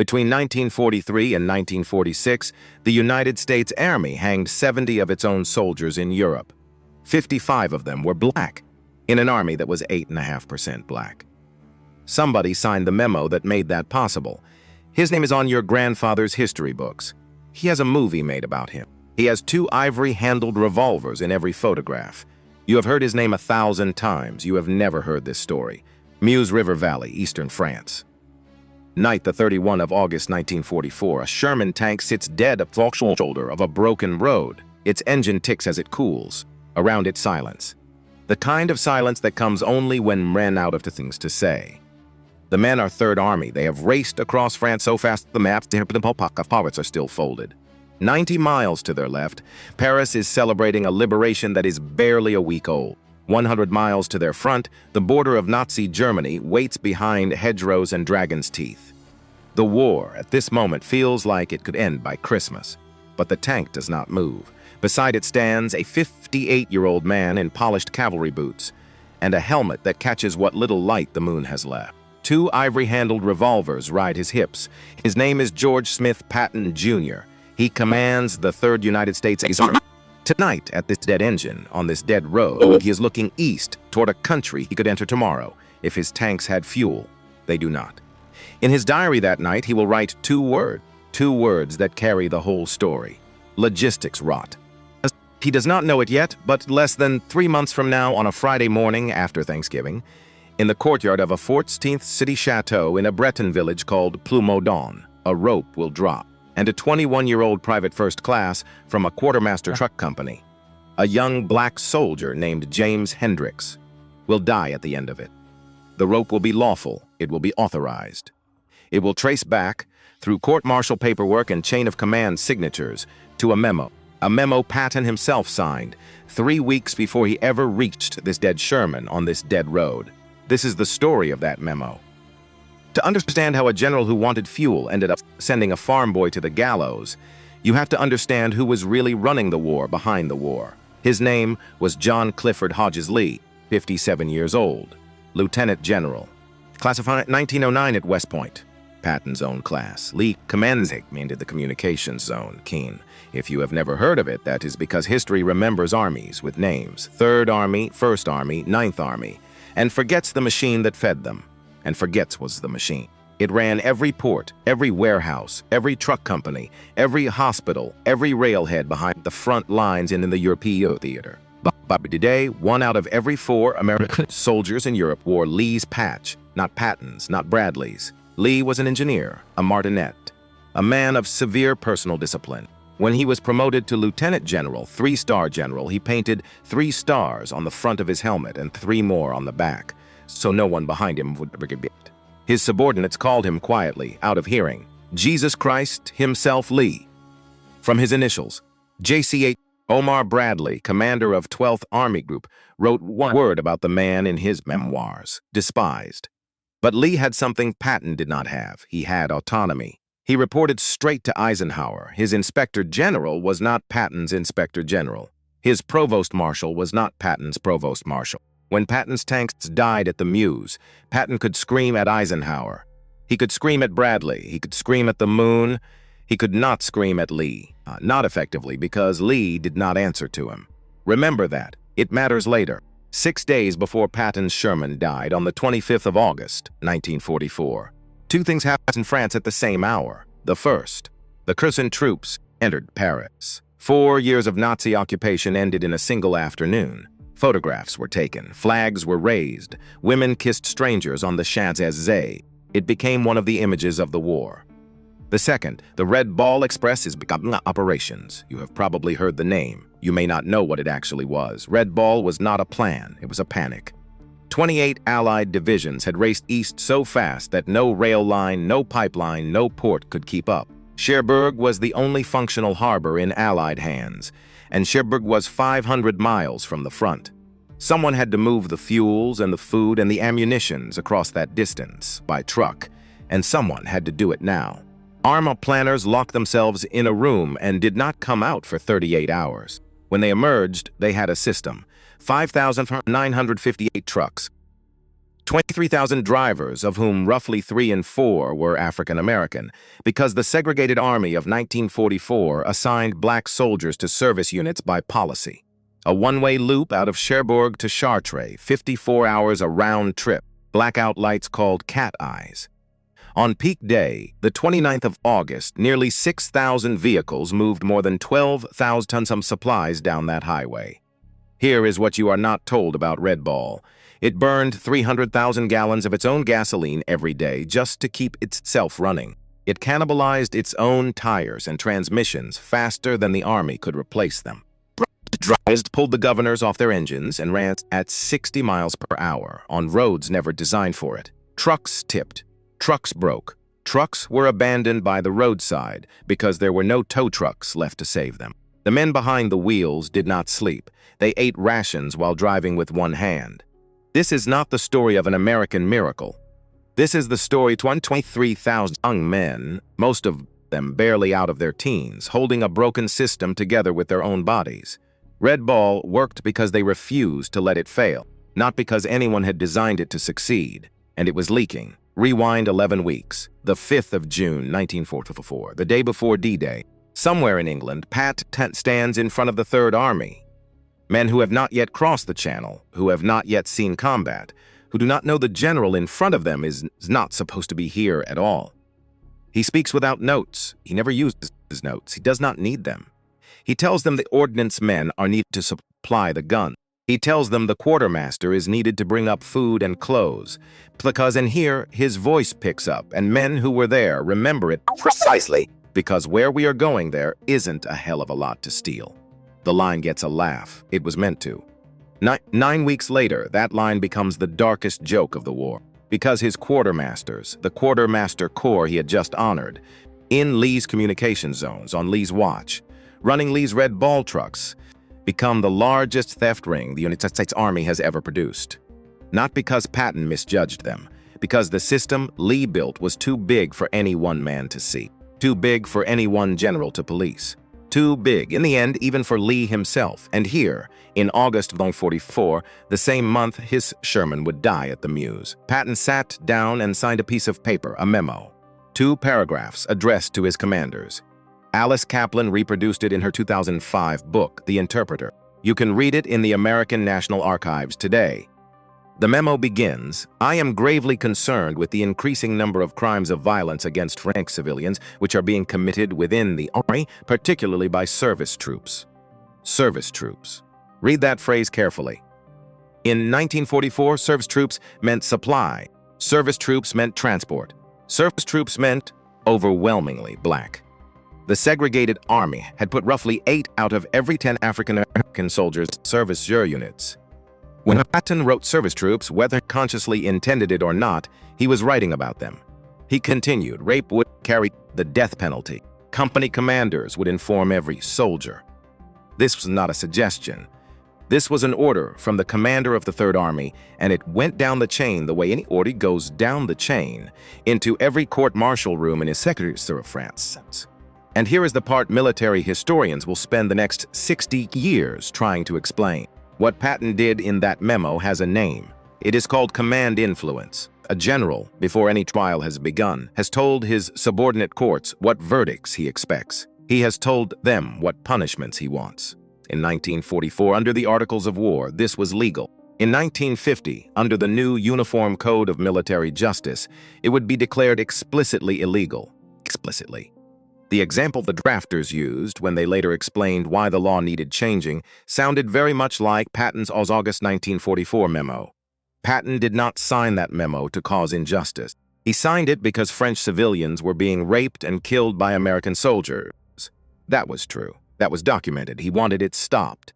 Between 1943 and 1946, the United States Army hanged 70 of its own soldiers in Europe. 55 of them were black, in an army that was 8.5% black. Somebody signed the memo that made that possible. His name is on your grandfather's history books. He has a movie made about him. He has 2 ivory-handled revolvers in every photograph. You have heard his name 1,000 times. You have never heard this story. Meuse River Valley, eastern France. Night the 31 of August 1944, a Sherman tank sits dead at the shoulder of a broken road. Its engine ticks as it cools. Around it, silence. The kind of silence that comes only when men out of things to say. The men are Third Army. They have raced across France so fast the maps are still folded. 90 miles to their left, Paris is celebrating a liberation that is barely a week old. 100 miles to their front, the border of Nazi Germany waits behind hedgerows and dragon's teeth. The war, at this moment, feels like it could end by Christmas. But the tank does not move. Beside it stands a 58-year-old man in polished cavalry boots and a helmet that catches what little light the moon has left. 2 ivory-handled revolvers ride his hips. His name is George Smith Patton, Jr. He commands the 3rd United States Army. Tonight, at this dead engine, on this dead road, he is looking east toward a country he could enter tomorrow if his tanks had fuel. They do not. In his diary that night, he will write 2 words that carry the whole story. Logistics rot. He does not know it yet, but less than 3 months from now, on a Friday morning after Thanksgiving, in the courtyard of a 14th city chateau in a Breton village called Plumodon, a rope will drop, and a 21-year-old private first class from a quartermaster truck company, a young black soldier named James Hendricks, will die at the end of it. The rope will be lawful. It will be authorized. It will trace back, through court-martial paperwork and chain of command signatures, to a memo Patton himself signed 3 weeks before he ever reached this dead Sherman on this dead road. This is the story of that memo. To understand how a general who wanted fuel ended up sending a farm boy to the gallows, you have to understand who was really running the war behind the war. His name was John Clifford Hodges Lee, 57 years old, Lieutenant General. Classified 1909 at West Point, Patton's own class. Lee commanded the communications zone, Keene. If you have never heard of it, that is because history remembers armies with names, 3rd Army, 1st Army, 9th Army, and forgets the machine that fed them, and forgets was the machine. It ran every port, every warehouse, every truck company, every hospital, every railhead behind the front lines and in the European theater. But today, 1 out of every 4 American soldiers in Europe wore Lee's patch, not Patton's, not Bradley's. Lee was an engineer, a martinet, a man of severe personal discipline. When he was promoted to Lieutenant General, 3-star general, he painted 3 stars on the front of his helmet and 3 more on the back, so no one behind him would ever get bit. His subordinates called him quietly, out of hearing, Jesus Christ himself Lee. From his initials, JCH. Omar Bradley, commander of 12th Army Group, wrote 1 word about the man in his memoirs: despised. But Lee had something Patton did not have. He had autonomy. He reported straight to Eisenhower. His inspector general was not Patton's inspector general. His provost marshal was not Patton's provost marshal. When Patton's tanks died at the Meuse, Patton could scream at Eisenhower. He could scream at Bradley. He could scream at the moon. He could not scream at Lee. Not effectively, because Lee did not answer to him. Remember that. It matters later. 6 days before Patton's Sherman died on the 25th of August, 1944. 2 things happened in France at the same hour. The first, the Curson troops entered Paris. 4 years of Nazi occupation ended in a single afternoon. Photographs were taken, flags were raised, women kissed strangers on the Champs-Élysées. It became one of the images of the war. The second, the Red Ball Express is becoming operations. You have probably heard the name. You may not know what it actually was. Red Ball was not a plan, it was a panic. 28 Allied divisions had raced east so fast that no rail line, no pipeline, no port could keep up. Cherbourg was the only functional harbor in Allied hands, and Cherbourg was 500 miles from the front. Someone had to move the fuels and the food and the ammunitions across that distance by truck, and someone had to do it now. Arma planners locked themselves in a room and did not come out for 38 hours. When they emerged, they had a system. 5,958 trucks, 23,000 drivers, of whom roughly 3 in 4 were African American, because the segregated Army of 1944 assigned black soldiers to service units by policy. A one-way loop out of Cherbourg to Chartres, 54 hours a round trip, blackout lights called cat eyes. On peak day, the 29th of August, nearly 6,000 vehicles moved more than 12,000 tons of supplies down that highway. Here is what you are not told about Red Ball. It burned 300,000 gallons of its own gasoline every day just to keep itself running. It cannibalized its own tires and transmissions faster than the Army could replace them. Drivers pulled the governors off their engines and ran at 60 miles per hour on roads never designed for it. Trucks tipped. Trucks broke. Trucks were abandoned by the roadside because there were no tow trucks left to save them. The men behind the wheels did not sleep. They ate rations while driving with one hand. This is not the story of an American miracle. This is the story of 23,000 young men, most of them barely out of their teens, holding a broken system together with their own bodies. Red Ball worked because they refused to let it fail, not because anyone had designed it to succeed, and it was leaking. Rewind 11 weeks, the 5th of June, 1944, the day before D-Day. Somewhere in England, Patton stands in front of the Third Army. Men who have not yet crossed the Channel, who have not yet seen combat, who do not know the general in front of them is not supposed to be here at all. He speaks without notes. He never uses his notes. He does not need them. He tells them the ordnance men are needed to supply the gun. He tells them the quartermaster is needed to bring up food and clothes, because in here his voice picks up, and men who were there remember it precisely, because where we are going there isn't a hell of a lot to steal. The line gets a laugh. It was meant to. 9 weeks later, that line becomes the darkest joke of the war, because his quartermasters, the quartermaster corps he had just honored, in Lee's communication zones on Lee's watch, running Lee's Red Ball trucks, become the largest theft ring the United States Army has ever produced. Not because Patton misjudged them, because the system Lee built was too big for any one man to see, too big for any one general to police, too big, in the end, even for Lee himself. And here, in August of 1944, the same month his Sherman would die at the Meuse, Patton sat down and signed a piece of paper, a memo, 2 paragraphs addressed to his commanders. Alice Kaplan reproduced it in her 2005 book, The Interpreter. You can read it in the American National Archives today. The memo begins, "I am gravely concerned with the increasing number of crimes of violence against French civilians which are being committed within the Army, particularly by service troops." Service troops. Read that phrase carefully. In 1944, service troops meant supply. Service troops meant transport. Service troops meant overwhelmingly black. The segregated Army had put roughly 8 out of every 10 African-American soldiers in service units. When Patton wrote service troops, whether consciously intended it or not, he was writing about them. He continued, rape would carry the death penalty. Company commanders would inform every soldier. This was not a suggestion. This was an order from the commander of the Third Army, and it went down the chain the way any order goes down the chain into every court-martial room in his Secretary of France. And here is the part military historians will spend the next 60 years trying to explain. What Patton did in that memo has a name. It is called command influence. A general, before any trial has begun, has told his subordinate courts what verdicts he expects. He has told them what punishments he wants. In 1944, under the Articles of War, this was legal. In 1950, under the new Uniform Code of Military Justice, it would be declared explicitly illegal. Explicitly. The example the drafters used, when they later explained why the law needed changing, sounded very much like Patton's August 1944 memo. Patton did not sign that memo to cause injustice. He signed it because French civilians were being raped and killed by American soldiers. That was true. That was documented. He wanted it stopped.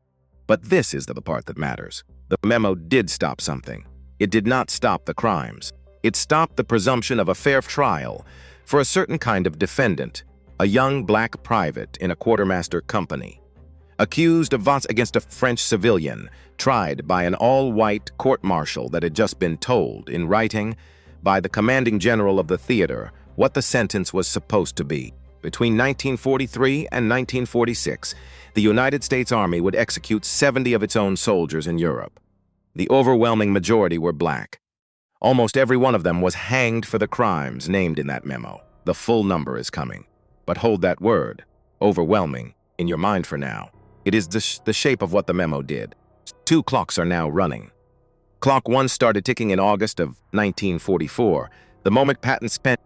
But this is the part that matters. The memo did stop something. It did not stop the crimes. It stopped the presumption of a fair trial for a certain kind of defendant, a young black private in a quartermaster company, accused of violence against a French civilian, tried by an all-white court-martial that had just been told, in writing, by the commanding general of the theater, what the sentence was supposed to be. Between 1943 and 1946, the United States Army would execute 70 of its own soldiers in Europe. The overwhelming majority were black. Almost every one of them was hanged for the crimes named in that memo. The full number is coming. But hold that word, overwhelming, in your mind for now. It is the shape of what the memo did. 2 clocks are now running. Clock 1 started ticking in August of 1944, the moment Patton's pen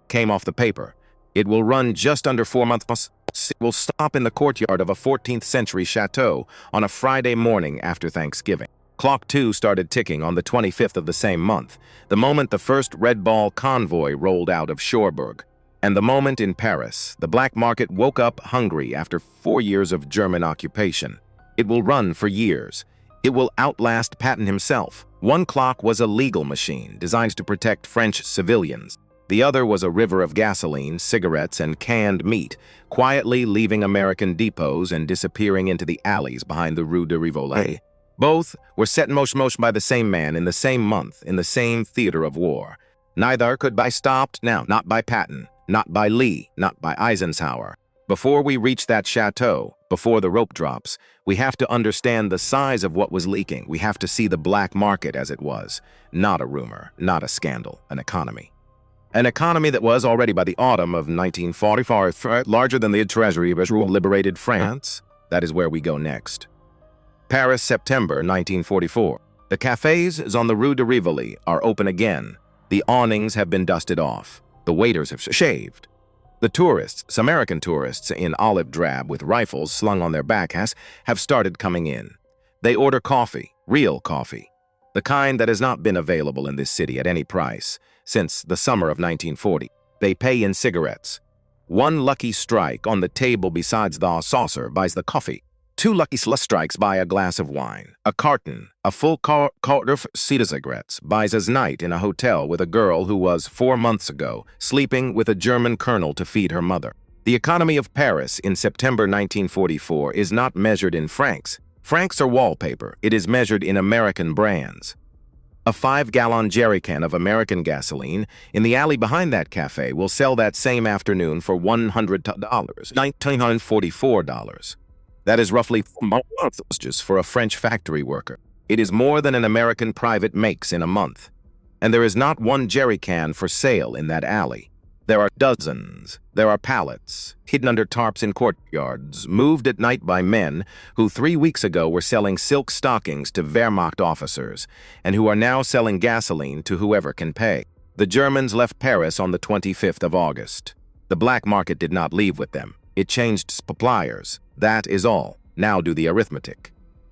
came off the paper. It will run just under 4 months. It will stop in the courtyard of a 14th century chateau on a Friday morning after Thanksgiving. Clock 2 started ticking on the 25th of the same month, the moment the first Red Ball convoy rolled out of Cherbourg. And the moment in Paris, the black market woke up hungry after 4 years of German occupation. It will run for years. It will outlast Patton himself. One clock was a legal machine designed to protect French civilians. The other was a river of gasoline, cigarettes, and canned meat, quietly leaving American depots and disappearing into the alleys behind the Rue de Rivoli. Both were set in motion by the same man in the same month, in the same theater of war. Neither could be stopped now, not by Patton, not by Lee, not by Eisenhower. Before we reach that chateau, before the rope drops, we have to understand the size of what was leaking. We have to see the black market as it was. Not a rumor, not a scandal, an economy. An economy that was already by the autumn of 1944 larger than the treasury of liberated France. That is where we go next. Paris, September 1944. The cafes on the Rue de Rivoli are open again. The awnings have been dusted off. The waiters have shaved. The tourists, American tourists in olive drab with rifles slung on their backs, have started coming in. They order coffee, real coffee, the kind that has not been available in this city at any price since the summer of 1940. They pay in cigarettes. One lucky strike on the table besides the saucer buys the coffee. 2 lucky strikes buy a glass of wine. A carton, a full carton of cigarettes buys a night in a hotel with a girl who was 4 months ago sleeping with a German colonel to feed her mother. The economy of Paris in September 1944 is not measured in francs. Francs are wallpaper. It is measured in American brands. A 5-gallon jerrycan of American gasoline in the alley behind that cafe will sell that same afternoon for $100, $1,944. That is roughly $4 for a French factory worker. It is more than an American private makes in a month. And there is not one jerry can for sale in that alley. There are dozens. There are pallets, hidden under tarps in courtyards, moved at night by men who 3 weeks ago were selling silk stockings to Wehrmacht officers, and who are now selling gasoline to whoever can pay. The Germans left Paris on the 25th of August. The black market did not leave with them. It changed suppliers. That is all. Now do the arithmetic.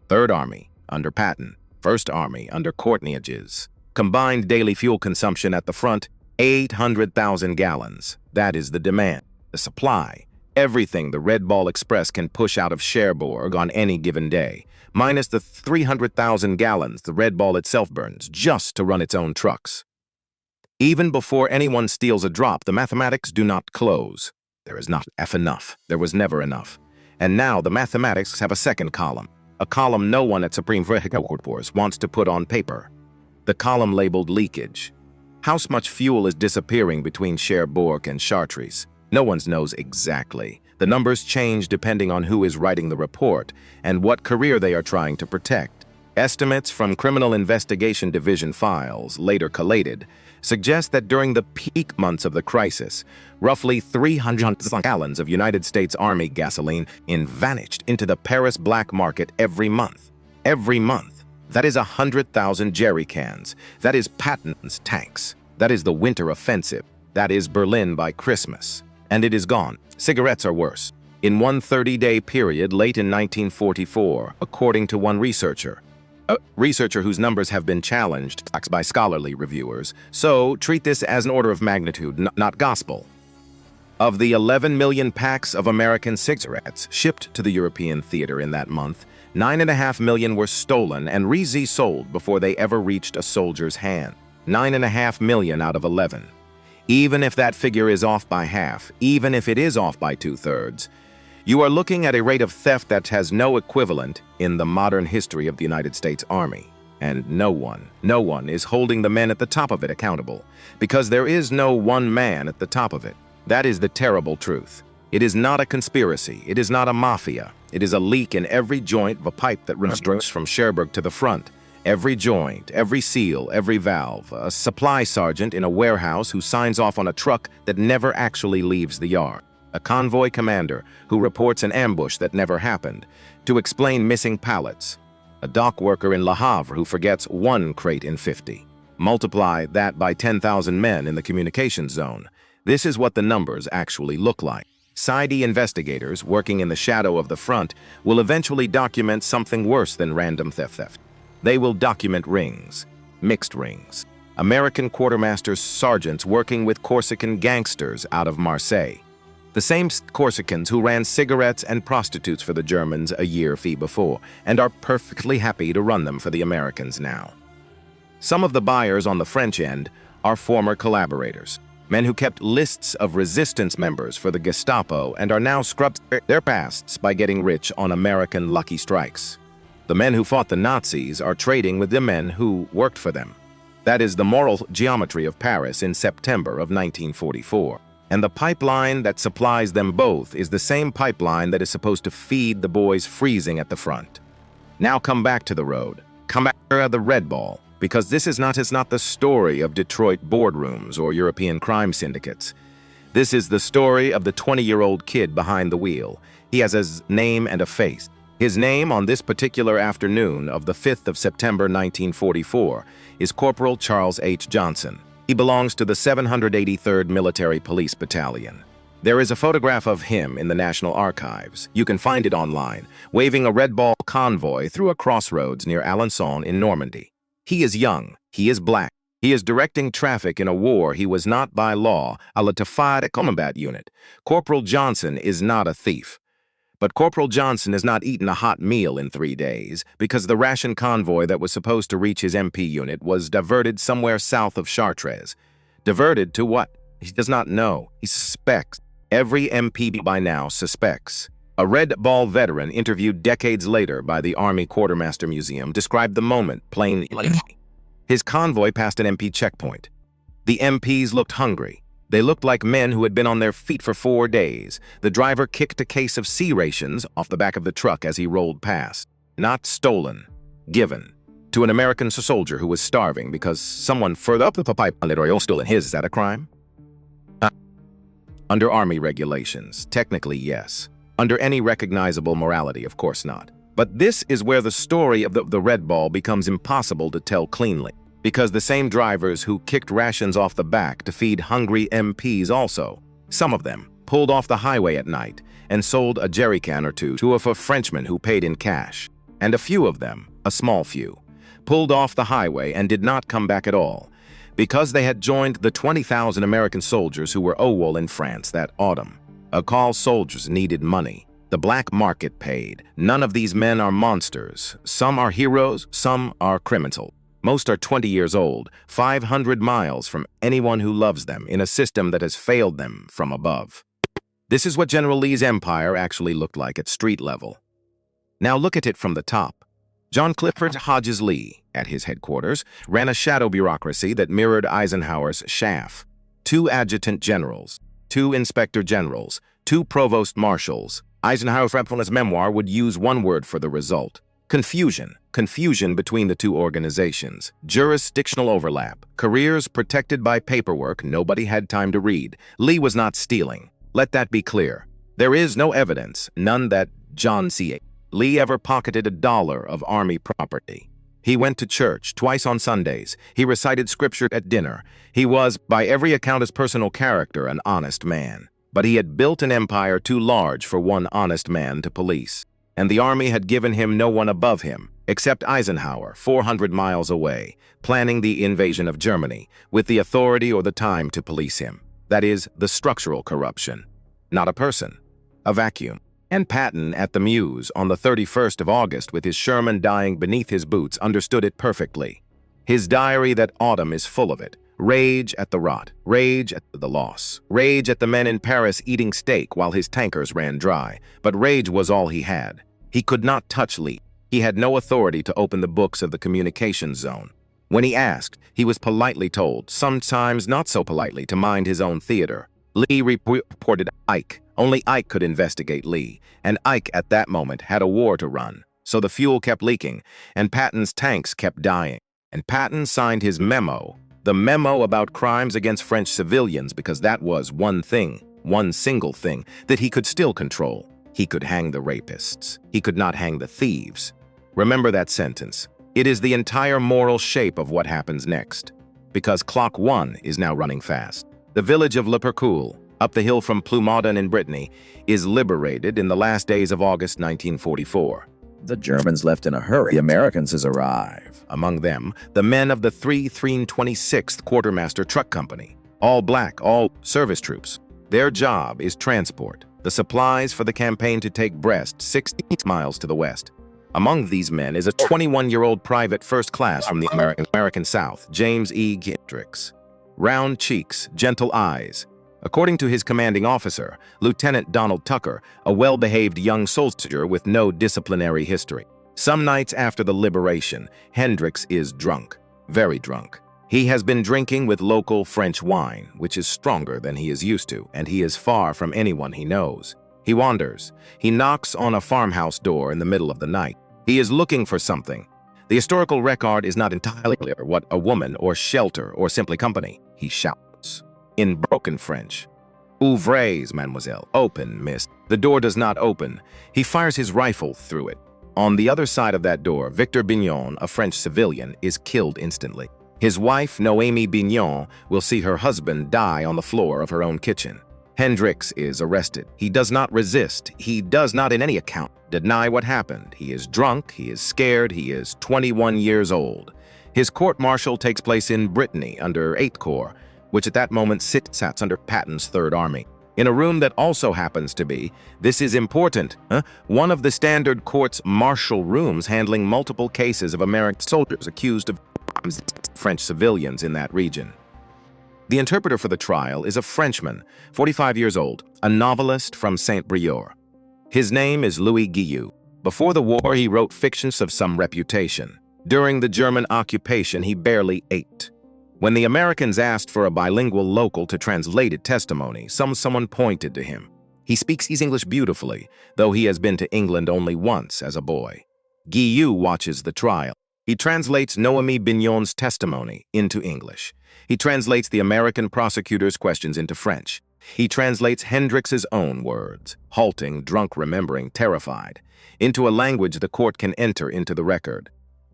Third Army, under Patton. First Army, under Courtney's. Combined daily fuel consumption at the front, 800,000 gallons. That is the demand. The supply, everything the Red Ball Express can push out of Cherbourg on any given day, minus the 300,000 gallons the Red Ball itself burns just to run its own trucks. Even before anyone steals a drop, the mathematics do not close. There is not enough. There was never enough. And now the mathematics have a second column, a column no one at Supreme Headquarters wants to put on paper. The column labeled leakage. How much fuel is disappearing between Cherbourg and Chartres? No one knows exactly. The numbers change depending on who is writing the report and what career they are trying to protect. Estimates from Criminal Investigation Division files, later collated, suggest that during the peak months of the crisis, roughly 300 gallons of United States Army gasoline vanished into the Paris black market every month. Every month. That is 100,000 jerry cans. That is Patton's tanks. That is the winter offensive. That is Berlin by Christmas. And it is gone. Cigarettes are worse. In one 30-day period late in 1944, according to one researcher, a researcher whose numbers have been challenged by scholarly reviewers, so treat this as an order of magnitude, not gospel. Of the 11 million packs of American cigarettes shipped to the European theater in that month, 9.5 million were stolen and sold before they ever reached a soldier's hand. 9.5 million out of 11. Even if that figure is off by half, even if it is off by 2/3, you are looking at a rate of theft that has no equivalent in the modern history of the United States Army. And no one is holding the men at the top of it accountable, because there is no one man at the top of it. That is the terrible truth. It is not a conspiracy. It is not a mafia. It is a leak in every joint of a pipe that runs from Cherbourg to the front, Every joint, every seal, every valve, a supply sergeant in a warehouse who signs off on a truck that never actually leaves the yard, a convoy commander who reports an ambush that never happened, to explain missing pallets, a dock worker in Le Havre who forgets one crate in 50. Multiply that by 10,000 men in the communications zone. This is what the numbers actually look like. Side investigators working in the shadow of the front will eventually document something worse than random theft. They will document rings, mixed rings. American quartermaster sergeants working with Corsican gangsters out of Marseille. The same Corsicans who ran cigarettes and prostitutes for the Germans a year before, and are perfectly happy to run them for the Americans now. Some of the buyers on the French end are former collaborators, men who kept lists of resistance members for the Gestapo and are now scrubbed their pasts by getting rich on American lucky strikes. The men who fought the Nazis are trading with the men who worked for them. That is the moral geometry of Paris in September of 1944. And the pipeline that supplies them both is the same pipeline that is supposed to feed the boys freezing at the front. Now come back to the road. Come back to the red ball, because this is not the story of Detroit boardrooms or European crime syndicates. This is the story of the 20-year-old kid behind the wheel. He has a name and a face. His name on this particular afternoon of the 5th of September 1944 is Corporal Charles H. Johnson. He belongs to the 783rd Military Police Battalion. There is a photograph of him in the National Archives. You can find it online, waving a red ball convoy through a crossroads near Alençon in Normandy. He is young. He is black. He is directing traffic in a war he was not by law à la Tafade combat unit. Corporal Johnson is not a thief. But Corporal Johnson has not eaten a hot meal in 3 days because the ration convoy that was supposed to reach his MP unit was diverted somewhere south of Chartres. Diverted to what? He does not know. He suspects. Every MP by now suspects. A Red Ball veteran interviewed decades later by the Army Quartermaster Museum described the moment plainly. His convoy passed an MP checkpoint. The MPs looked hungry. They looked like men who had been on their feet for 4 days. The driver kicked a case of C rations off the back of the truck as he rolled past. Not stolen, given to an American soldier who was starving because someone further up the pipe stole his. Is that a crime? Under Army regulations, technically yes. Under any recognizable morality, of course not. But this is where the story of the Red Ball becomes impossible to tell cleanly. Because the same drivers who kicked rations off the back to feed hungry MPs also, some of them, pulled off the highway at night and sold a jerrycan or two to a Frenchman who paid in cash. And a few of them, a small few, pulled off the highway and did not come back at all, because they had joined the 20,000 American soldiers who were AWOL in France that autumn. ACOL soldiers needed money. The black market paid. None of these men are monsters. Some are heroes, some are criminals. Most are 20 years old, 500 miles from anyone who loves them in a system that has failed them from above. This is what General Lee's empire actually looked like at street level. Now look at it from the top. John Clifford Hodges Lee, at his headquarters, ran a shadow bureaucracy that mirrored Eisenhower's SHAF. 2 adjutant generals, 2 inspector generals, 2 provost marshals. Eisenhower's memoir would use one word for the result. Confusion. Confusion between the 2 organizations. Jurisdictional overlap. Careers protected by paperwork nobody had time to read. Lee was not stealing. Let that be clear. There is no evidence, none that John C. Lee ever pocketed $1 of Army property. He went to church twice on Sundays. He recited scripture at dinner. He was, by every account, his personal character, an honest man. But he had built an empire too large for one honest man to police. And the Army had given him no one above him, except Eisenhower, 400 miles away, planning the invasion of Germany, with the authority or the time to police him. That is, the structural corruption. Not a person. A vacuum. And Patton, at the Mews, on the 31st of August, with his Sherman dying beneath his boots, understood it perfectly. His diary that autumn is full of it. Rage at the rot, rage at the loss, rage at the men in Paris eating steak while his tankers ran dry. But rage was all he had. He could not touch Lee. He had no authority to open the books of the communications zone. When he asked, he was politely told, sometimes not so politely, to mind his own theater. Lee reported Ike. Only Ike could investigate Lee, and Ike at that moment had a war to run. So the fuel kept leaking, and Patton's tanks kept dying. And Patton signed his memo, the memo about crimes against French civilians, because that was one thing, one single thing, that he could still control. He could hang the rapists. He could not hang the thieves. Remember that sentence. It is the entire moral shape of what happens next. Because Clock 1 is now running fast. The village of Le Percoul, up the hill from Ploumodon in Brittany, is liberated in the last days of August 1944. The Germans left in a hurry. The Americans arrive. Among them, the men of the 326th Quartermaster Truck Company. All black, all service troops. Their job is transport, the supplies for the campaign to take Brest 60 miles to the west. Among these men is a 21-year-old private first class from the American South, James E. Hendricks. Round cheeks, gentle eyes. According to his commanding officer, Lieutenant Donald Tucker, a well-behaved young soldier with no disciplinary history. Some nights after the liberation, Hendricks is drunk, very drunk. He has been drinking with local French wine, which is stronger than he is used to, and he is far from anyone he knows. He wanders. He knocks on a farmhouse door in the middle of the night. He is looking for something. The historical record is not entirely clear what a woman or shelter or simply company. He shouts in broken French. Ouvrez, mademoiselle. Open, miss. The door does not open. He fires his rifle through it. On the other side of that door, Victor Bignon, a French civilian, is killed instantly. His wife, Noémie Bignon, will see her husband die on the floor of her own kitchen. Hendricks is arrested. He does not resist. He does not in any account deny what happened. He is drunk, he is scared, he is 21 years old. His court-martial takes place in Brittany under 8th Corps, which at that moment sits under Patton's Third Army. In a room that also happens to be, this is important, one of the standard court's martial rooms handling multiple cases of American soldiers accused of French civilians in that region. The interpreter for the trial is a Frenchman, 45 years old, a novelist from Saint-Brieuc. His name is Louis Guillou. Before the war, he wrote fictions of some reputation. During the German occupation, he barely ate. When the Americans asked for a bilingual local to translate his testimony, someone pointed to him. He speaks English beautifully, though he has been to England only once as a boy. Guillou watches the trial. He translates Noémie Bignon's testimony into English. He translates the American prosecutor's questions into French. He translates Hendricks's own words, halting, drunk, remembering, terrified, into a language the court can enter into the record.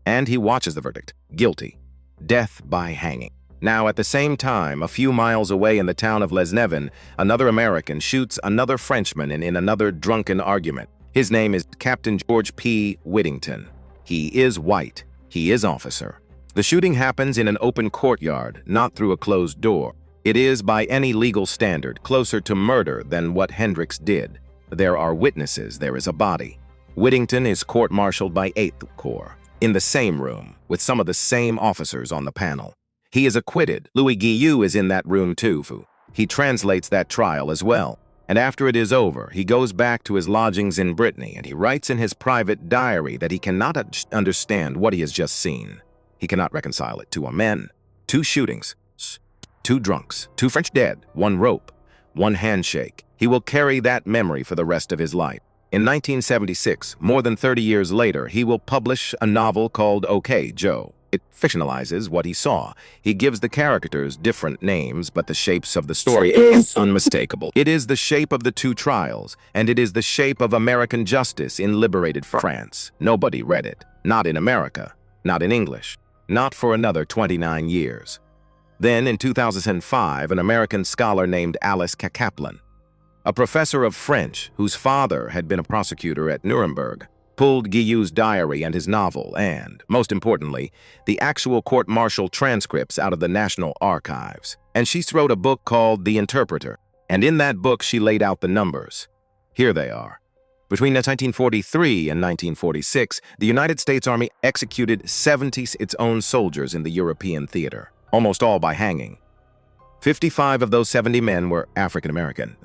And he watches the verdict, guilty, death by hanging. Now, at the same time, a few miles away in the town of Les Nevins, another American shoots another Frenchman in another drunken argument. His name is Captain George P. Whittington. He is white. He is officer. The shooting happens in an open courtyard, not through a closed door. It is, by any legal standard, closer to murder than what Hendricks did. There are witnesses, there is a body. Whittington is court-martialed by 8th Corps, in the same room, with some of the same officers on the panel. He is acquitted. Louis Guillou is in that room too. He translates that trial as well. And after it is over, he goes back to his lodgings in Brittany and he writes in his private diary that he cannot understand what he has just seen. He cannot reconcile it. 2 men, 2 shootings, 2 drunks, 2 French dead, 1 rope, 1 handshake. He will carry that memory for the rest of his life. In 1976, more than 30 years later, he will publish a novel called OK, Joe. It fictionalizes what he saw. He gives the characters different names, but the shapes of the story is unmistakable. It is the shape of the 2 trials, and it is the shape of American justice in liberated France. Nobody read it. Not in America. Not in English. Not for another 29 years. Then, in 2005, an American scholar named Alice Kaplan, a professor of French whose father had been a prosecutor at Nuremberg, pulled Guillou's diary and his novel and, most importantly, the actual court-martial transcripts out of the National Archives. And she wrote a book called The Interpreter. And in that book, she laid out the numbers. Here they are. Between 1943 and 1946, the United States Army executed 70 its own soldiers in the European theater, almost all by hanging. 55 of those 70 men were African American.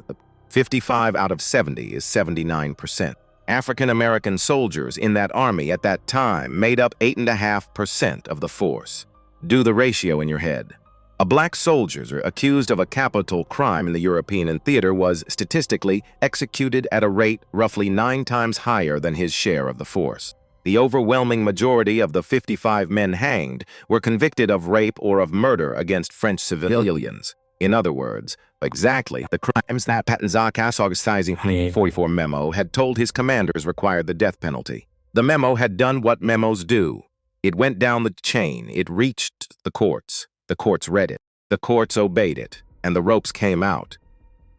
55 out of 70 is 79%. African American soldiers in that army at that time made up 8.5% of the force. Do the ratio in your head. A black soldier accused of a capital crime in the European theater was statistically executed at a rate roughly 9 times higher than his share of the force. The overwhelming majority of the 55 men hanged were convicted of rape or of murder against French civilians. In other words, exactly the crimes that Patton's August 44 memo had told his commanders required the death penalty. The memo had done what memos do. It went down the chain. It reached the courts. The courts read it. The courts obeyed it, and the ropes came out.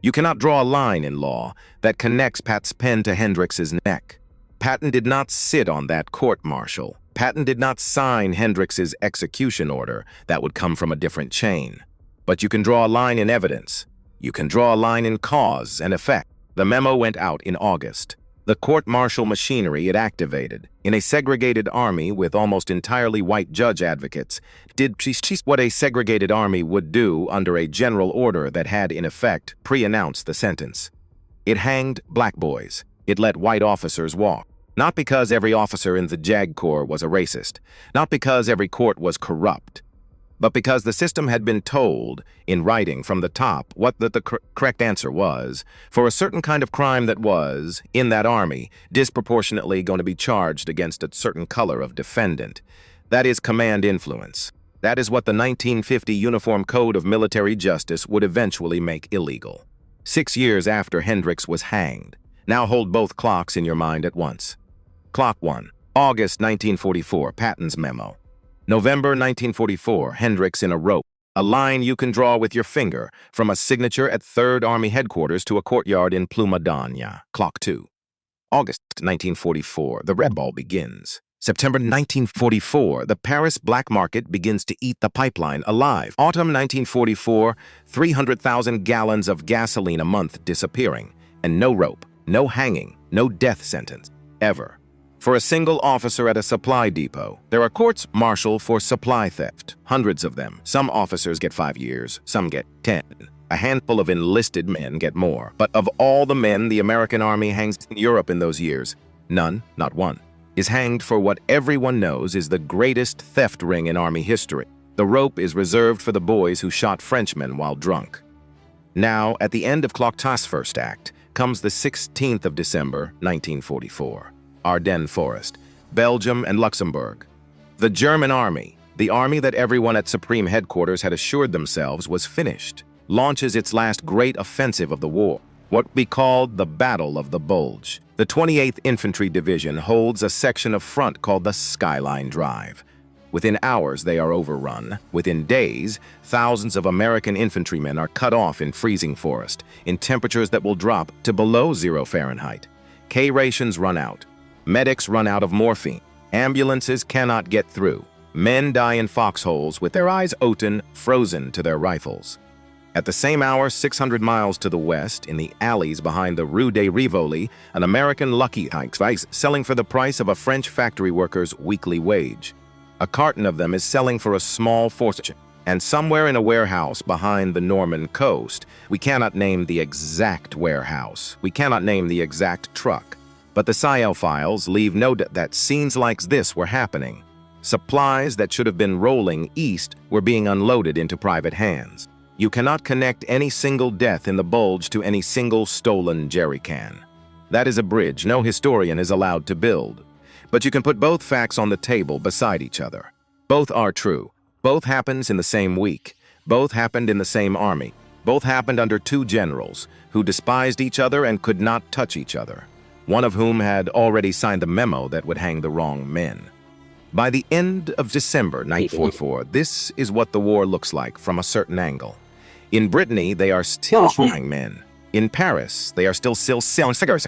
You cannot draw a line in law that connects Pat's pen to Hendrix's neck. Patton did not sit on that court-martial. Patton did not sign Hendrix's execution order. That would come from a different chain. But you can draw a line in evidence. You can draw a line in cause and effect. The memo went out in August. The court-martial machinery it activated, in a segregated army with almost entirely white judge advocates, did what a segregated army would do under a general order that had, in effect, pre-announced the sentence. It hanged black boys. It let white officers walk. Not because every officer in the JAG Corps was a racist, not because every court was corrupt, but because the system had been told, in writing from the top, what the correct answer was, for a certain kind of crime that was, in that army, disproportionately going to be charged against a certain color of defendant. That is command influence. That is what the 1950 Uniform Code of Military Justice would eventually make illegal. 6 years after Hendrix was hanged. Now hold both clocks in your mind at once. Clock 1, August 1944, Patton's memo. November 1944, Hendrix in a rope, a line you can draw with your finger from a signature at 3rd Army Headquarters to a courtyard in Plumadania. Clock 2, August 1944, the red ball begins. September 1944, the Paris black market begins to eat the pipeline alive. Autumn 1944, 300,000 gallons of gasoline a month disappearing, and no rope, no hanging, no death sentence, ever. For a single officer at a supply depot, there are courts-martial for supply theft, hundreds of them. Some officers get 5 years, some get 10. A handful of enlisted men get more. But of all the men the American Army hangs in Europe in those years, none, not one, is hanged for what everyone knows is the greatest theft ring in Army history. The rope is reserved for the boys who shot Frenchmen while drunk. Now, at the end of Cloctas' first act, comes the 16th of December, 1944. Ardennes Forest, Belgium and Luxembourg. The German army, the army that everyone at Supreme Headquarters had assured themselves was finished, launches its last great offensive of the war, what we called the Battle of the Bulge. The 28th Infantry Division holds a section of front called the Skyline Drive. Within hours, they are overrun. Within days, thousands of American infantrymen are cut off in freezing forest, in temperatures that will drop to below 0 Fahrenheit. K rations run out. Medics run out of morphine. Ambulances cannot get through. Men die in foxholes with their eyes open, frozen to their rifles. At the same hour, 600 miles to the west, in the alleys behind the Rue de Rivoli, an American Lucky Strikes selling for the price of a French factory worker's weekly wage. A carton of them is selling for a small fortune. And somewhere in a warehouse behind the Norman coast, we cannot name the exact warehouse. We cannot name the exact truck. But the SIL files leave no doubt that scenes like this were happening. Supplies that should have been rolling east were being unloaded into private hands. You cannot connect any single death in the bulge to any single stolen jerry can. That is a bridge no historian is allowed to build. But you can put both facts on the table beside each other. Both are true. Both happens in the same week. Both happened in the same army. Both happened under 2 generals who despised each other and could not touch each other, one of whom had already signed the memo that would hang the wrong men. By the end of December 1944, this is what the war looks like from a certain angle. In Brittany, they are still shooting men. In Paris, they are still selling cigarettes.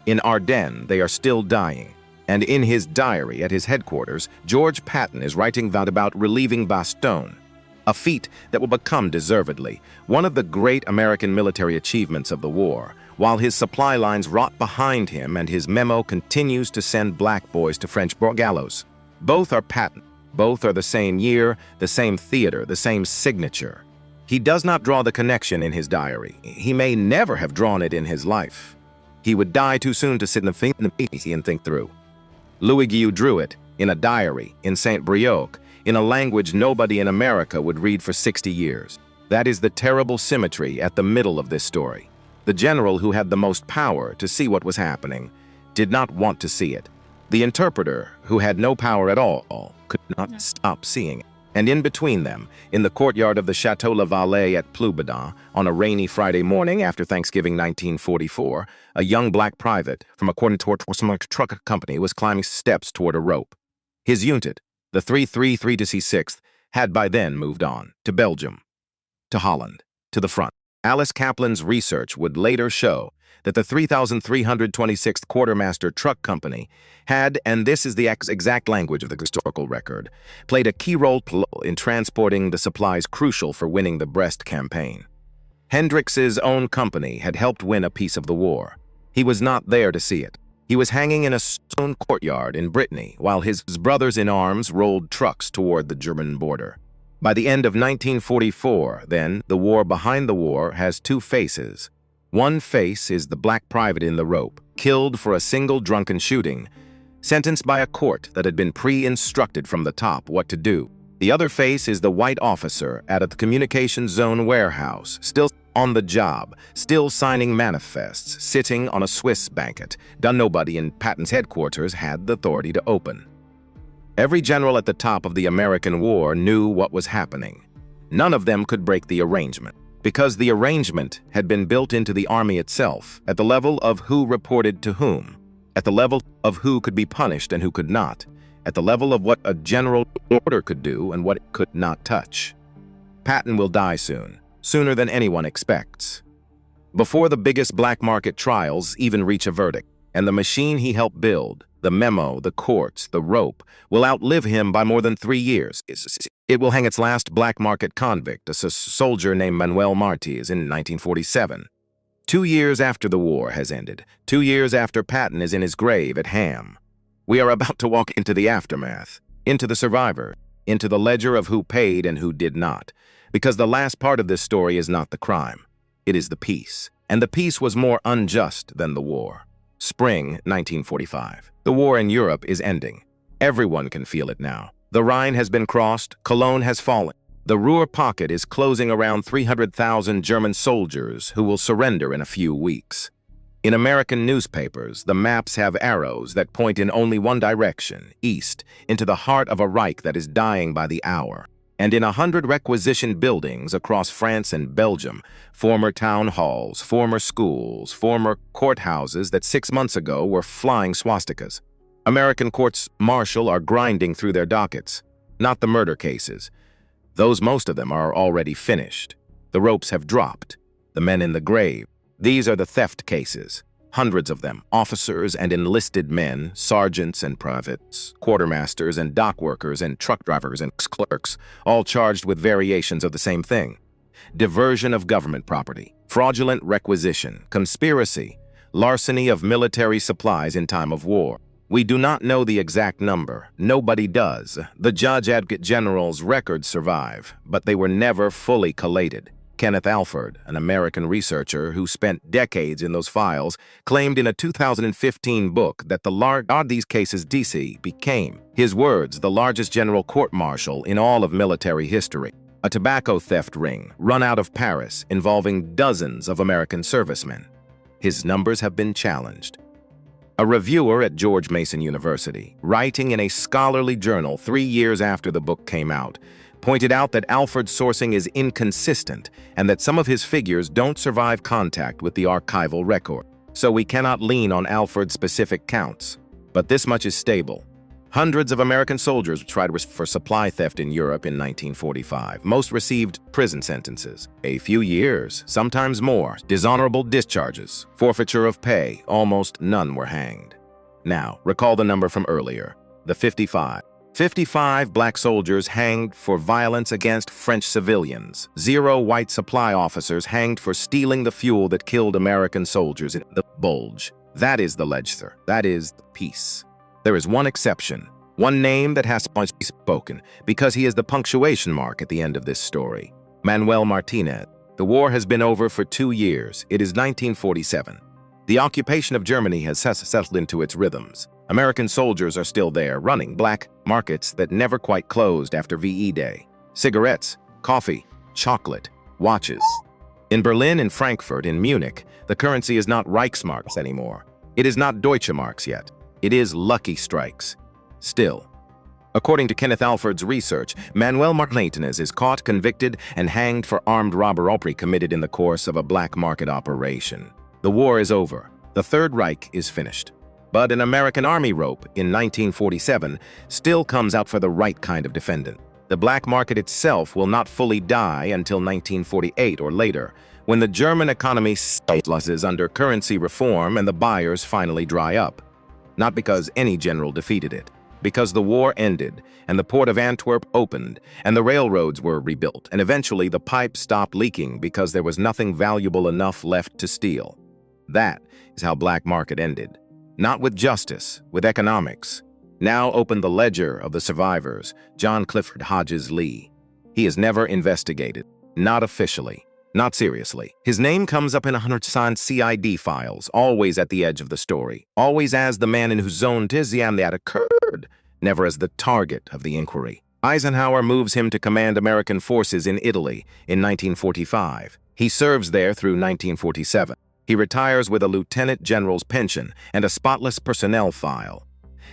In Ardennes, they are still dying. And in his diary at his headquarters, George Patton is writing about relieving Bastogne, a feat that will become deservedly one of the great American military achievements of the war, while his supply lines rot behind him and his memo continues to send black boys to French gallows. Both are Patton. Both are the same year, the same theater, the same signature. He does not draw the connection in his diary. He may never have drawn it in his life. He would die too soon to sit in the PC and think through. Louis Guillou drew it, in a diary, in Saint-Brieuc, in a language nobody in America would read for 60 years. That is the terrible symmetry at the middle of this story. The general who had the most power to see what was happening did not want to see it. The interpreter, who had no power at all, could not stop seeing it. And in between them, in the courtyard of the Chateau La Vallée at Ploubodin, on a rainy Friday morning after Thanksgiving 1944, a young black private from a quarter truck company was climbing steps toward a rope. His unit, the 333 to C6th, had by then moved on to Belgium, to Holland, to the front. Alice Kaplan's research would later show that the 3,326th Quartermaster Truck Company had, and this is the exact language of the historical record, played a key role in transporting the supplies crucial for winning the Brest campaign. Hendrix's own company had helped win a piece of the war. He was not there to see it. He was hanging in a stone courtyard in Brittany while his brothers in arms rolled trucks toward the German border. By the end of 1944, then, the war behind the war has two faces. One face is the black private in the rope, killed for a single drunken shooting, sentenced by a court that had been pre-instructed from the top what to do. The other face is the white officer at the communications zone warehouse, still on the job, still signing manifests, sitting on a Swiss banquet. Nobody in Patton's headquarters had the authority to open. Every general at the top of the American war knew what was happening. None of them could break the arrangement, because the arrangement had been built into the army itself, at the level of who reported to whom, at the level of who could be punished and who could not, at the level of what a general order could do and what it could not touch. Patton will die soon, sooner than anyone expects, before the biggest black market trials even reach a verdict, and the machine he helped build, the memo, the courts, the rope, will outlive him by more than 3 years. It will hang its last black market convict, a soldier named Manuel Martins, in 1947. 2 years after the war has ended, 2 years after Patton is in his grave at Ham, we are about to walk into the aftermath, into the survivor, into the ledger of who paid and who did not, because the last part of this story is not the crime. It is the peace, and the peace was more unjust than the war. Spring 1945. The war in Europe is ending. Everyone can feel it now. The Rhine has been crossed, Cologne has fallen. The Ruhr pocket is closing around 300,000 German soldiers who will surrender in a few weeks. In American newspapers, the maps have arrows that point in only one direction, east, into the heart of a Reich that is dying by the hour. And in 100 requisitioned buildings across France and Belgium, former town halls, former schools, former courthouses that 6 months ago were flying swastikas. American courts-martial are grinding through their dockets, not the murder cases. Those, most of them, are already finished. The ropes have dropped. The men in the grave. These are the theft cases. Hundreds of them, officers and enlisted men, sergeants and privates, quartermasters and dock workers and truck drivers and clerks, all charged with variations of the same thing. Diversion of government property, fraudulent requisition, conspiracy, larceny of military supplies in time of war. We do not know the exact number. Nobody does. The Judge Advocate General's records survive, but they were never fully collated. Kenneth Alford, an American researcher who spent decades in those files, claimed in a 2015 book that these cases DC became, his words, the largest general court-martial in all of military history. A tobacco theft ring run out of Paris involving dozens of American servicemen. His numbers have been challenged. A reviewer at George Mason University, writing in a scholarly journal 3 years after the book came out, pointed out that Alford's sourcing is inconsistent and that some of his figures don't survive contact with the archival record. So we cannot lean on Alford's specific counts. But this much is stable. Hundreds of American soldiers tried for supply theft in Europe in 1945. Most received prison sentences. A few years, sometimes more, dishonorable discharges, forfeiture of pay, almost none were hanged. Now, recall the number from earlier, the 55. 55 black soldiers hanged for violence against French civilians. 0 white supply officers hanged for stealing the fuel that killed American soldiers in the Bulge. That is the ledger. That is the peace. There is one exception, one name that has to be spoken, because he is the punctuation mark at the end of this story. Manuel Martins. The war has been over for 2 years. It is 1947. The occupation of Germany has settled into its rhythms. American soldiers are still there, running black markets that never quite closed after VE Day. Cigarettes, coffee, chocolate, watches. In Berlin, in Frankfurt, in Munich, the currency is not Reichsmarks anymore. It is not Deutsche Marks yet. It is lucky strikes. Still, according to Kenneth Alford's research, Manuel Martinez is caught, convicted, and hanged for armed robbery committed in the course of a black market operation. The war is over. The Third Reich is finished. But an American Army rope in 1947 still comes out for the right kind of defendant. The black market itself will not fully die until 1948 or later, when the German economy stabilizes under currency reform and the buyers finally dry up. Not because any general defeated it, because the war ended and the port of Antwerp opened and the railroads were rebuilt and eventually the pipes stopped leaking because there was nothing valuable enough left to steal. That is how black market ended. Not with justice, with economics. Now opened the ledger of the survivors, John Clifford Hodges Lee. He is never investigated, not officially, not seriously. His name comes up in 100 CID files, always at the edge of the story, always as the man in whose zone Tizian that occurred, never as the target of the inquiry. Eisenhower moves him to command American forces in Italy in 1945. He serves there through 1947. He retires with a lieutenant general's pension and a spotless personnel file.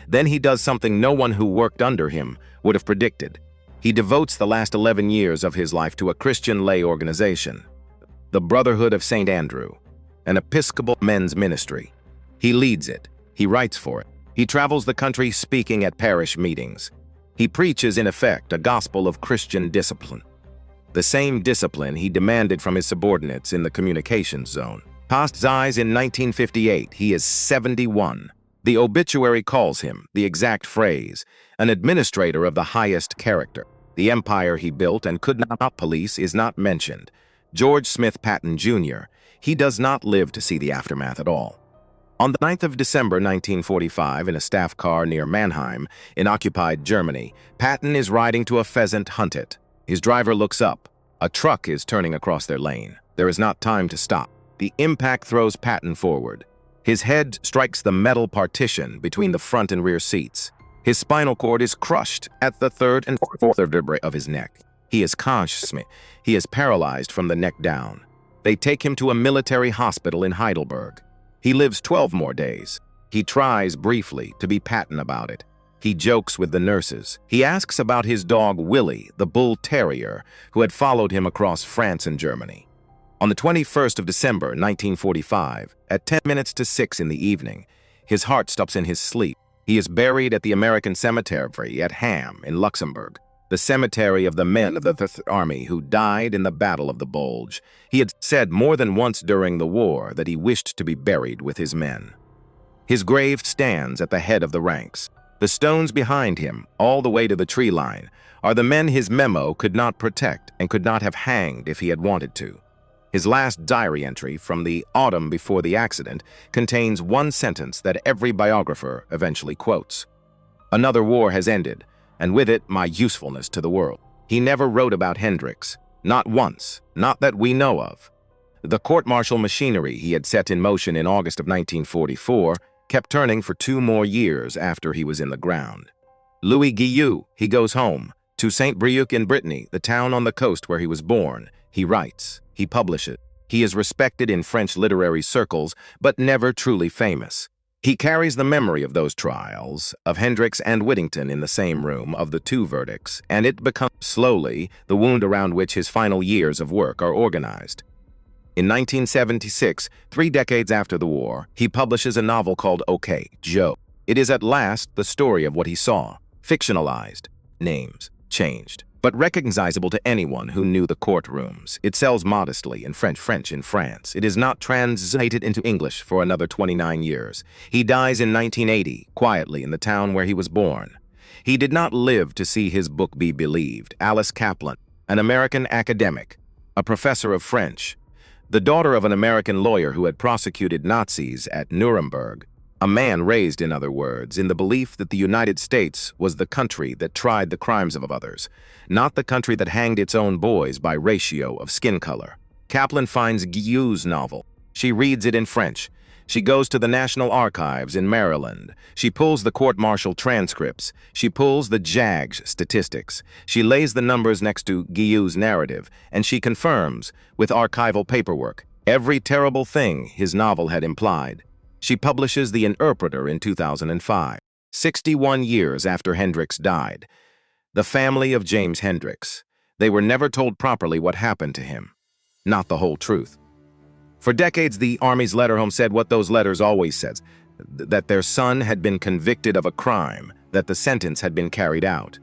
Then he does something no one who worked under him would have predicted. He devotes the last 11 years of his life to a Christian lay organization, the Brotherhood of St. Andrew, an Episcopal men's ministry. He leads it. He writes for it. He travels the country speaking at parish meetings. He preaches, in effect, a gospel of Christian discipline. The same discipline he demanded from his subordinates in the communications zone. Past dies in 1958. He is 71. The obituary calls him, the exact phrase, an administrator of the highest character. The empire he built and could not police is not mentioned. George Smith Patton, Jr., he does not live to see the aftermath at all. On the 9th of December 1945, in a staff car near Mannheim, in occupied Germany, Patton is riding to a pheasant hunted. His driver looks up. A truck is turning across their lane. There is not time to stop. The impact throws Patton forward. His head strikes the metal partition between the front and rear seats. His spinal cord is crushed at the third and fourth vertebrae of his neck. He is conscious. He is paralyzed from the neck down. They take him to a military hospital in Heidelberg. He lives 12 more days. He tries briefly to be Patton about it. He jokes with the nurses. He asks about his dog Willie, the bull terrier, who had followed him across France and Germany. On the 21st of December, 1945, at 10 minutes to 6 in the evening, his heart stops in his sleep. He is buried at the American cemetery at Ham in Luxembourg, the cemetery of the men of the Third Army who died in the Battle of the Bulge. He had said more than once during the war that he wished to be buried with his men. His grave stands at the head of the ranks. The stones behind him, all the way to the tree line, are the men his memo could not protect and could not have hanged if he had wanted to. His last diary entry from the autumn before the accident contains one sentence that every biographer eventually quotes. "Another war has ended, and with it my usefulness to the world." He never wrote about Hendricks, not once, not that we know of. The court-martial machinery he had set in motion in August of 1944 kept turning for 2 more years after he was in the ground. Louis Guillou, he goes home, to St. Brieuc in Brittany, the town on the coast where he was born. He writes. He publishes. He is respected in French literary circles, but never truly famous. He carries the memory of those trials, of Hendricks and Whittington in the same room, of the 2 verdicts, and it becomes slowly the wound around which his final years of work are organized. In 1976, 3 decades after the war, he publishes a novel called OK, Joe. It is at last the story of what he saw, fictionalized, names changed, but recognizable to anyone who knew the courtrooms. It sells modestly in French in France. It is not translated into English for another 29 years. He dies in 1980, quietly in the town where he was born. He did not live to see his book be believed. Alice Kaplan, an American academic, a professor of French, the daughter of an American lawyer who had prosecuted Nazis at Nuremberg, a man raised, in other words, in the belief that the United States was the country that tried the crimes of others, not the country that hanged its own boys by ratio of skin color. Kaplan finds Guillou's novel. She reads it in French. She goes to the National Archives in Maryland. She pulls the court-martial transcripts. She pulls the JAG statistics. She lays the numbers next to Guillou's narrative, and she confirms, with archival paperwork, every terrible thing his novel had implied. She publishes The Interpreter in 2005, 61 years after Hendricks died. The family of James Hendricks. They were never told properly what happened to him. Not the whole truth. For decades, the Army's letter home said what those letters always said, that their son had been convicted of a crime, that the sentence had been carried out.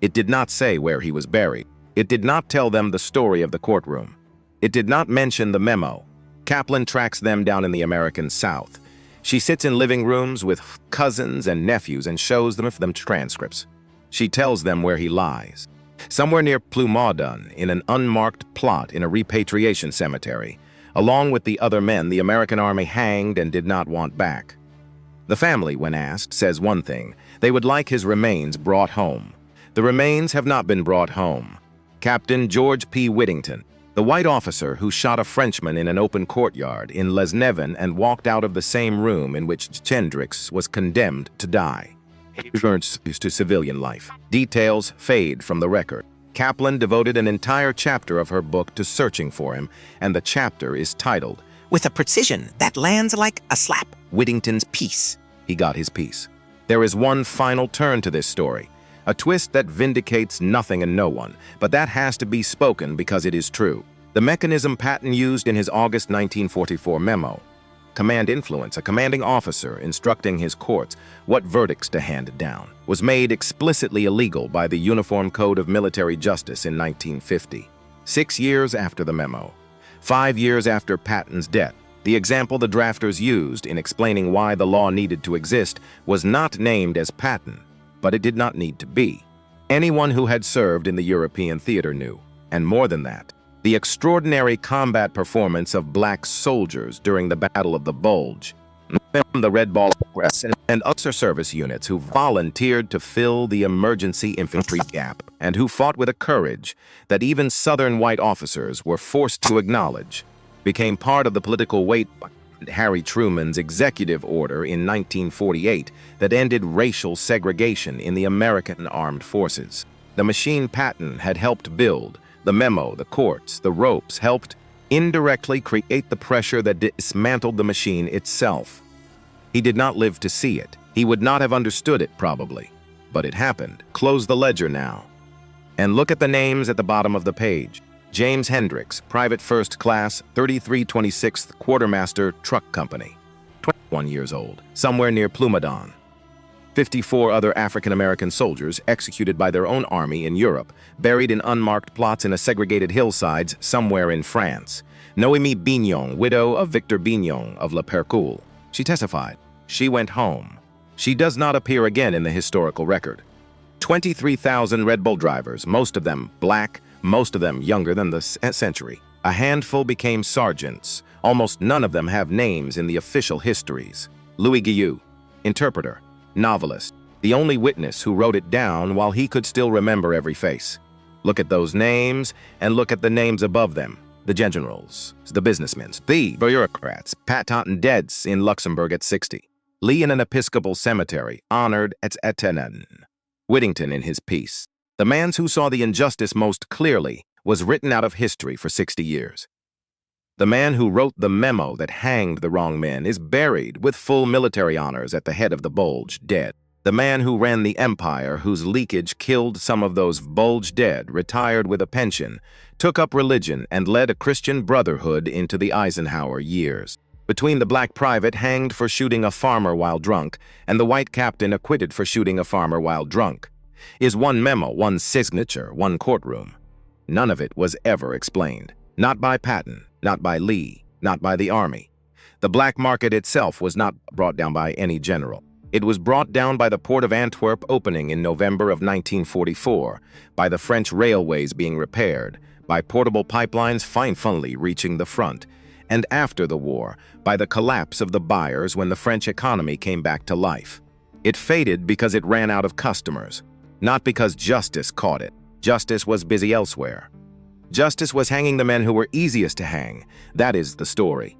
It did not say where he was buried. It did not tell them the story of the courtroom. It did not mention the memo. Kaplan tracks them down in the American South. She sits in living rooms with cousins and nephews and shows them transcripts. She tells them where he lies. Somewhere near Plumaudan, in an unmarked plot in a repatriation cemetery, along with the other men the American Army hanged and did not want back. The family, when asked, says one thing: they would like his remains brought home. The remains have not been brought home. Captain George P. Whittington, the white officer who shot a Frenchman in an open courtyard in Lesneven and walked out of the same room in which Hendricks was condemned to die. He returns to civilian life. Details fade from the record. Kaplan devoted an entire chapter of her book to searching for him, and the chapter is titled, "With a Precision That Lands Like a Slap, Whittington's Peace." He got his peace. There is one final turn to this story, a twist that vindicates nothing and no one, but that has to be spoken because it is true. The mechanism Patton used in his August 1944 memo. Command influence, a commanding officer instructing his courts what verdicts to hand down, was made explicitly illegal by the Uniform Code of Military Justice in 1950. 6 years after the memo, 5 years after Patton's death, the example the drafters used in explaining why the law needed to exist was not named as Patton, but it did not need to be. Anyone who had served in the European theater knew, and more than that, the extraordinary combat performance of black soldiers during the Battle of the Bulge, the Red Ball Press, and other service units who volunteered to fill the emergency infantry gap and who fought with a courage that even Southern white officers were forced to acknowledge, became part of the political weight behind Harry Truman's executive order in 1948 that ended racial segregation in the American armed forces. The machine Patton had helped build, the memo, the courts, the ropes, helped indirectly create the pressure that dismantled the machine itself. He did not live to see it. He would not have understood it, probably. But it happened. Close the ledger now. And look at the names at the bottom of the page. James Hendricks, Private First Class, 3326th Quartermaster Truck Company, 21 years old, somewhere near Plumaudan. 54 other African-American soldiers executed by their own army in Europe, buried in unmarked plots in a segregated hillsides somewhere in France. Noémie Bignon, widow of Victor Bignon of La Percoule. She testified. She went home. She does not appear again in the historical record. 23,000 Red Bull drivers, most of them black, most of them younger than the century. A handful became sergeants. Almost none of them have names in the official histories. Louis Guillou, interpreter, novelist, the only witness who wrote it down while he could still remember every face. Look at those names, and look at the names above them. The generals, the businessmen, the bureaucrats, Patton dead in Luxembourg at 60. Lee in an Episcopal cemetery, honored at Etienne. Whittington in his peace. The man who saw the injustice most clearly was written out of history for 60 years. The man who wrote the memo that hanged the wrong men is buried with full military honors at the head of the Bulge, dead. The man who ran the empire whose leakage killed some of those Bulge dead, retired with a pension, took up religion and led a Christian brotherhood into the Eisenhower years. Between the black private hanged for shooting a farmer while drunk and the white captain acquitted for shooting a farmer while drunk, is one memo, one signature, one courtroom. None of it was ever explained. Not by Patton, not by Lee, not by the Army. The black market itself was not brought down by any general. It was brought down by the port of Antwerp opening in November of 1944, by the French railways being repaired, by portable pipelines finally reaching the front, and after the war, by the collapse of the buyers when the French economy came back to life. It faded because it ran out of customers, not because justice caught it. Justice was busy elsewhere. Justice was hanging the men who were easiest to hang. That is the story.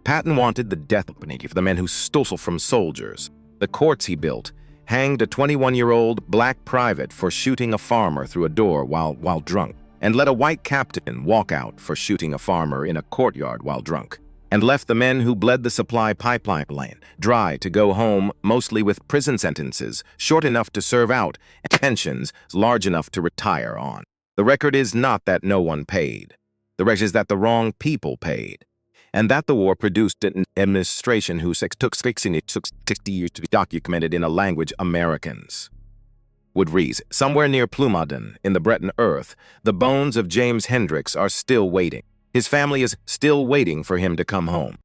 Patton wanted the death penalty for the men who stole from soldiers. The courts he built hanged a 21-year-old black private for shooting a farmer through a door while drunk, and let a white captain walk out for shooting a farmer in a courtyard while drunk. and left the men who bled the supply pipeline lane dry to go home, mostly with prison sentences short enough to serve out and pensions large enough to retire on. The record is not that no one paid. The record is that the wrong people paid, and that the war produced an administration who took 60 years to be documented in a language Americans would read. Somewhere near Plumadon, in the Breton earth, the bones of James Hendricks are still waiting. His family is still waiting for him to come home.